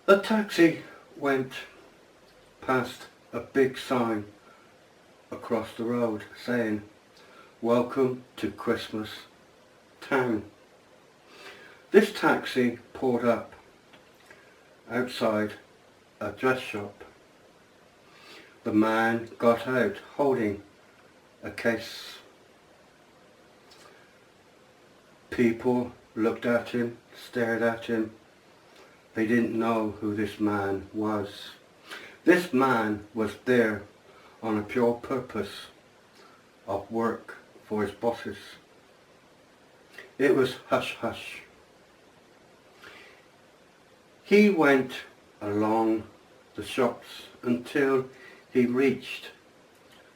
The taxi went past a big sign across the road saying, "Welcome to Christmas Town." This taxi pulled up outside a dress shop. The man got out holding a case. People looked at him, stared at him. They didn't know who this man was. This man was there on a pure purpose of work for his bosses. It was hush hush. He went along the shops until he reached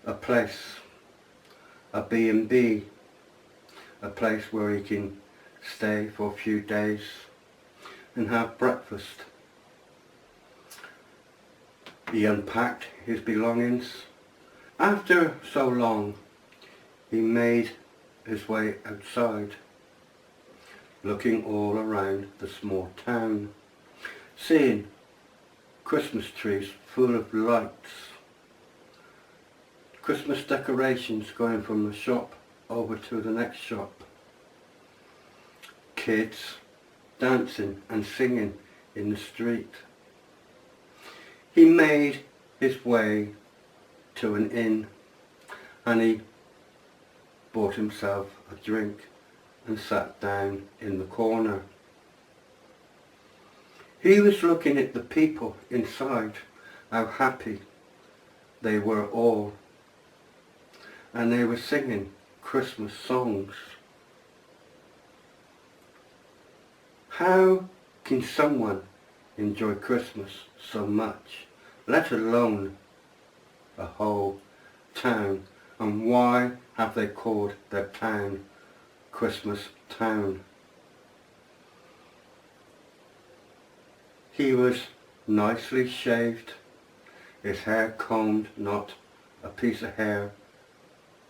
a place, a B&B, a place where he can stay for a few days and have breakfast. He unpacked his belongings. After so long, he made his way outside, looking all around the small town, seeing Christmas trees full of lights, Christmas decorations going from the shop over to the next shop, kids dancing and singing in the street. He made his way to an inn and he bought himself a drink and sat down in the corner. He was looking at the people inside, how happy they were all, and they were singing Christmas songs. How can someone enjoy Christmas so much, let alone a whole town? And why have they called their town Christmas Town? He was nicely shaved, his hair combed, not a piece of hair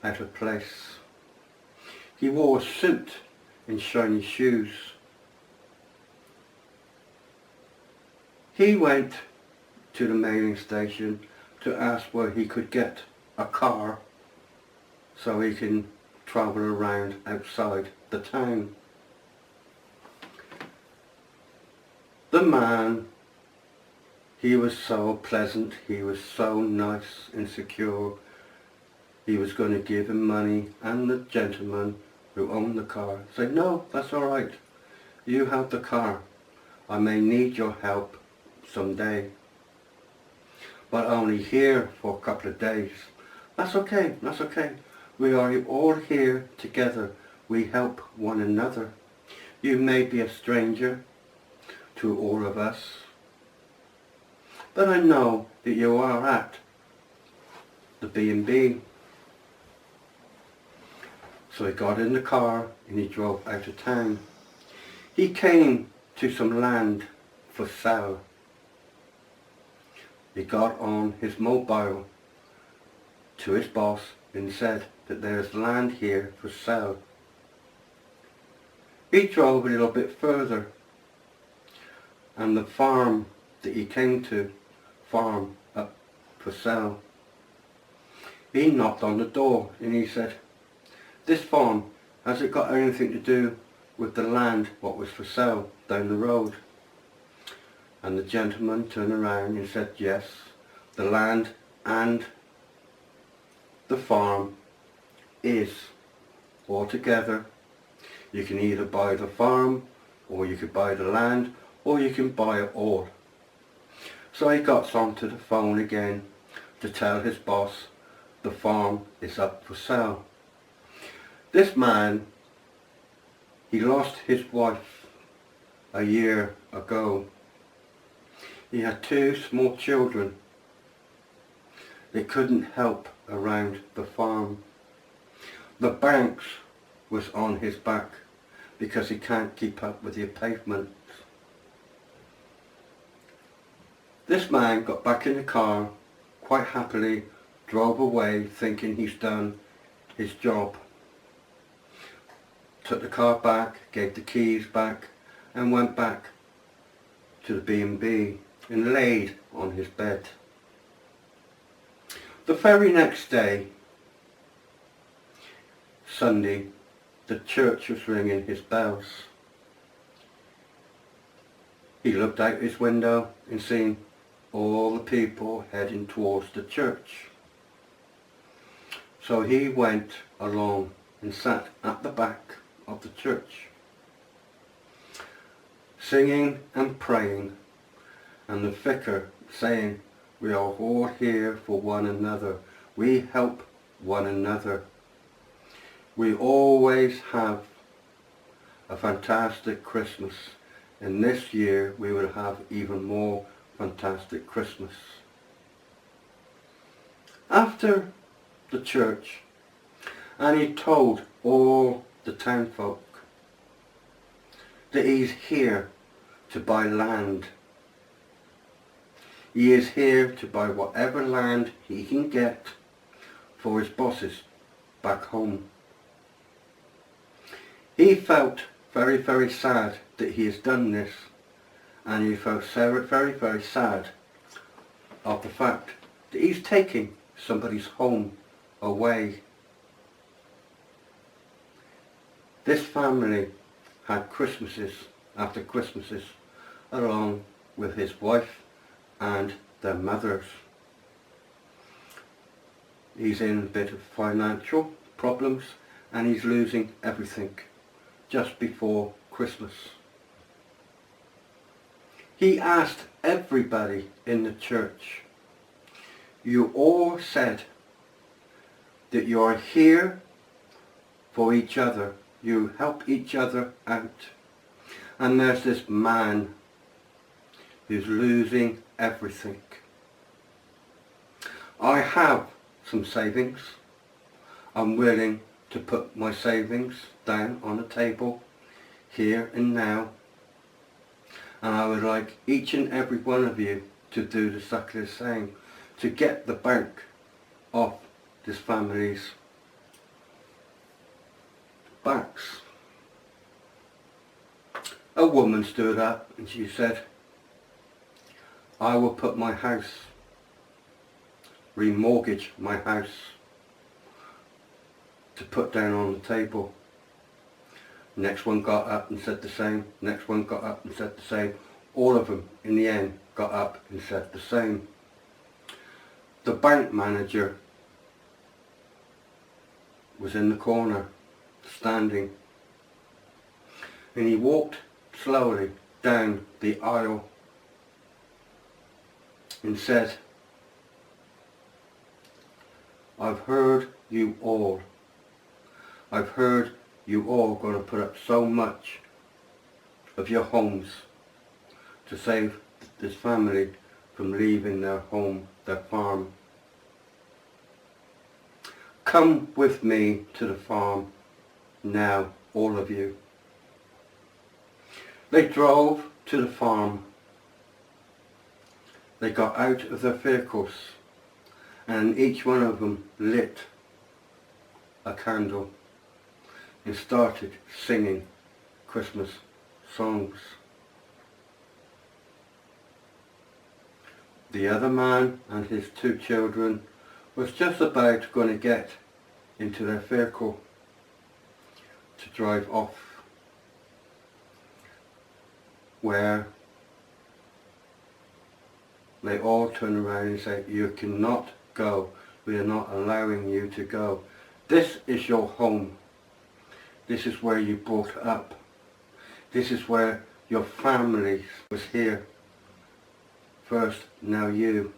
out of place. He wore a suit and shiny shoes. He went to the mailing station to ask where he could get a car so he can travel around outside the town. The man, he was so pleasant, he was so nice and secure. He was going to give him money, and the gentleman who owned the car said, "No, that's all right. You have the car. I may need your help someday, but only here for a couple of days." "That's okay, that's okay. We are all here together. We help one another. You may be a stranger to all of us, but I know that you are at the B&B. So he got in the car and he drove out of town. He came to some land for sale. He got on his mobile to his boss and said that there's land here for sale. He drove a little bit further, and the farm that he came to, farm up for sale. He knocked on the door and he said, "This farm, has it got anything to do with the land what was for sale down the road?" And the gentleman turned around and said, "Yes, the land and the farm is all together. You can either buy the farm, or you could buy the land, or you can buy it all." So he got onto the phone again to tell his boss the farm is up for sale. This man, he lost his wife a year ago. He had 2 small children. They couldn't help around the farm. The banks was on his back because he can't keep up with the pavements. This man got back in the car quite happily, drove away thinking he's done his job. Took the car back, gave the keys back and went back to the B&B. and laid on his bed. The very next day, Sunday, the church was ringing his bells. He looked out his window and seen all the people heading towards the church. So he went along and sat at the back of the church, singing and praying, and the vicar saying, "We are all here for one another. We help one another. We always have a fantastic Christmas, and this year we will have even more fantastic Christmas." After the church, and he told all the townfolk that he's here to buy land. He is here to buy whatever land he can get for his bosses back home. He felt very, very sad that he has done this, and he felt very, very, very sad of the fact that he's taking somebody's home away. This family had Christmases after Christmases along with his wife and their mothers. He's in a bit of financial problems and he's losing everything just before Christmas. He asked everybody in the church, "You all said that you are here for each other. You help each other out. And there's this man who's losing everything. I have some savings. I'm willing to put my savings down on the table here and now. And I would like each and every one of you to do exactly the same, to get the bank off this family's backs." A woman stood up and she said, "I will put my house, remortgage my house, to put down on the table." Next one got up and said the same. Next one got up and said the same. All of them in the end got up and said the same. The bank manager was in the corner, standing, and he walked slowly down the aisle and said, "I've heard you all. I've heard you all going to put up so much of your homes to save this family from leaving their home, their farm. Come with me to the farm now, all of you." They drove to the farm. They got out of their vehicles and each one of them lit a candle and started singing Christmas songs. The other man and his two children was just about going to get into their vehicle to drive off, where they all turned around and said, "You cannot go. We are not allowing you to go. This is your home. This is where you brought up. This is where your family was here first, now you.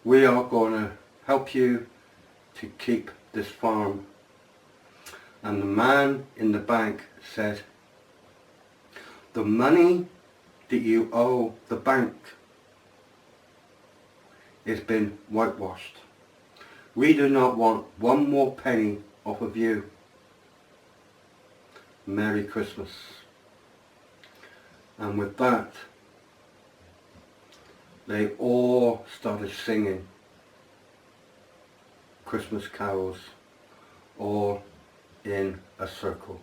We are going to help you to keep this farm." And the man in the bank said, "The money that you owe the bank has been whitewashed. We do not want one more penny off of you. Merry Christmas." And with that, they all started singing Christmas carols, all in a circle.